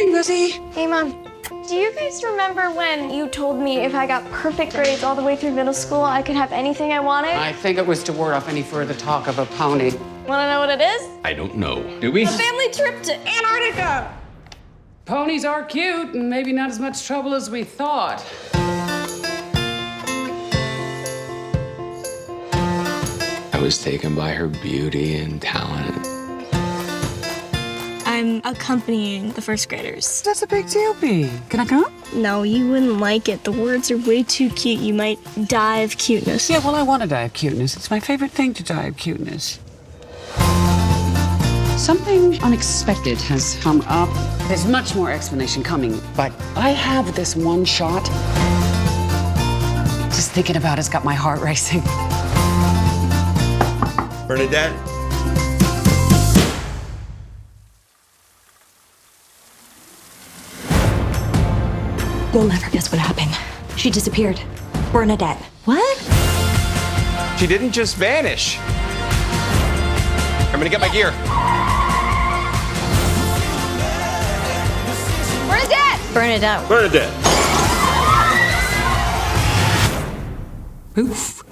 Morning, Lizzie. Hey, Mom. Do you guys remember when you told me if I got perfect grades all the way through middle school, I could have anything I wanted? I think it was to ward off any further talk of a pony. Want to know what it is? I don't know. Do we? A family trip to Antarctica. Ponies are cute and maybe not as much trouble as we thought. I was taken by her beauty and talent. I'm accompanying the first graders. That's a big deal, B. Can I come? No, you wouldn't like it. The words are way too cute. You might die of cuteness. Yeah, well, I want to die of cuteness. It's my favorite thing to die of cuteness. Something unexpected has come up. There's much more explanation coming, but I have this one shot. Just thinking about it's got my heart racing. Bernadette? You'll never guess what happened. She disappeared. Bernadette. What? She didn't just vanish. I'm gonna get my gear. Bernadette. Bernadette. Bernadette. Poof.